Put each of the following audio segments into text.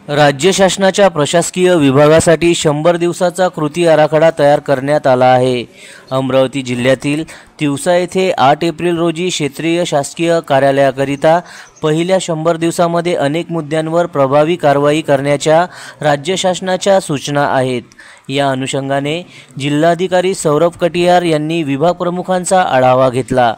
राज्य शासनाच्या प्रशासकीय विभागासाठी 100 दिवसाचा कृती आराखडा तयार करण्यात आला आहे। अमरावती जिल्ह्यातील तिवसा येथे 8 एप्रिल रोजी क्षेत्रीय शासकीय कार्यालयाकरिता पहिल्या 100 दिवसामध्ये अनेक मुद्द्यांवर प्रभावी कारवाई करण्याच्या राज्य शासनाच्या सूचना आहेत। या अनुषंगाने जिल्हाधिकारी सौरभ कटियार यांनी विभाग प्रमुखांचा आढावा घेतला।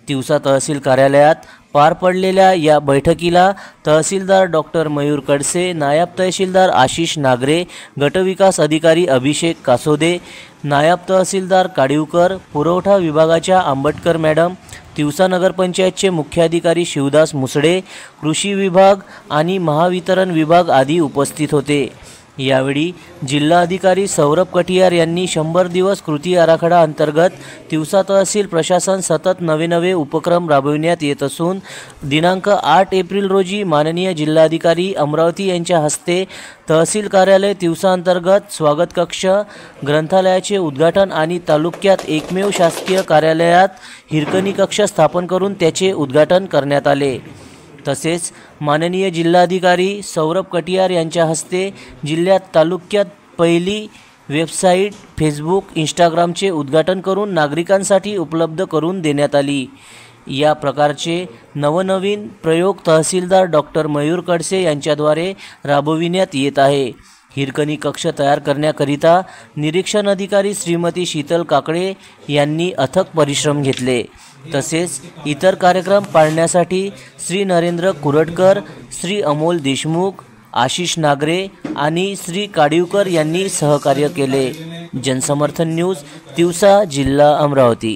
तिवसा तहसील कार्यालयात पार पडलेल्या या बैठकीला तहसीलदार डॉक्टर मयूर कडसे, नायब तहसीलदार आशिष नागरे, गटविकास अधिकारी अभिषेक कासोदे, नायब तहसीलदार काडिवकर, पुरवठा विभागाच्या आंबटकर मॅडम, तिवसा नगरपंचायतचे मुख्याधिकारी शिवदास मुसडे, कृषी विभाग आणि महावितरण विभाग आदी उपस्थित होते। यावेळी जिल्हाधिकारी सौरभ कटियार यांनी 100 दिवस कृती आराखडा अंतर्गत तिवसा तहसील प्रशासन सतत नवे उपक्रम राबविण्यात येत असून दिनांक 8 एप्रिल रोजी माननीय जिल्हाधिकारी अमरावती यांच्या हस्ते तहसील कार्यालय तिवसा अंतर्गत स्वागत कक्ष, ग्रंथालयाचे उद्घाटन आणि तालुक्यात एकमेव शासकीय कार्यालयात हिरकणी कक्ष स्थापन करून त्याचे उद्घाटन करण्यात आले। तसेच माननीय जिल्हाधिकारी सौरभ कटियार यांच्या हस्ते जिल्ह्यात तालुक्यात पहिली वेबसाईट फेसबुक, इंस्टाग्रामचे उद्घाटन करून नागरिकांसाठी उपलब्ध करून देण्यात आली। या प्रकारचे नवनवीन प्रयोग तहसीलदार डॉक्टर मयूर कडसे यांच्याद्वारे राबविण्यात येत आहे। हिरकणी कक्ष तयार करण्याकरिता निरीक्षण अधिकारी श्रीमती शीतल काकडे यांनी अथक परिश्रम घेतले। तसेच इतर कार्यक्रम पाळण्यासाठी श्री नरेंद्र कुरटकर, श्री अमोल देशमुख, आशिष नागरे आणि श्री काडिवकर यांनी सहकार्य केले। जनसमर्थन न्यूज, तिवसा, जिल्हा अमरावती।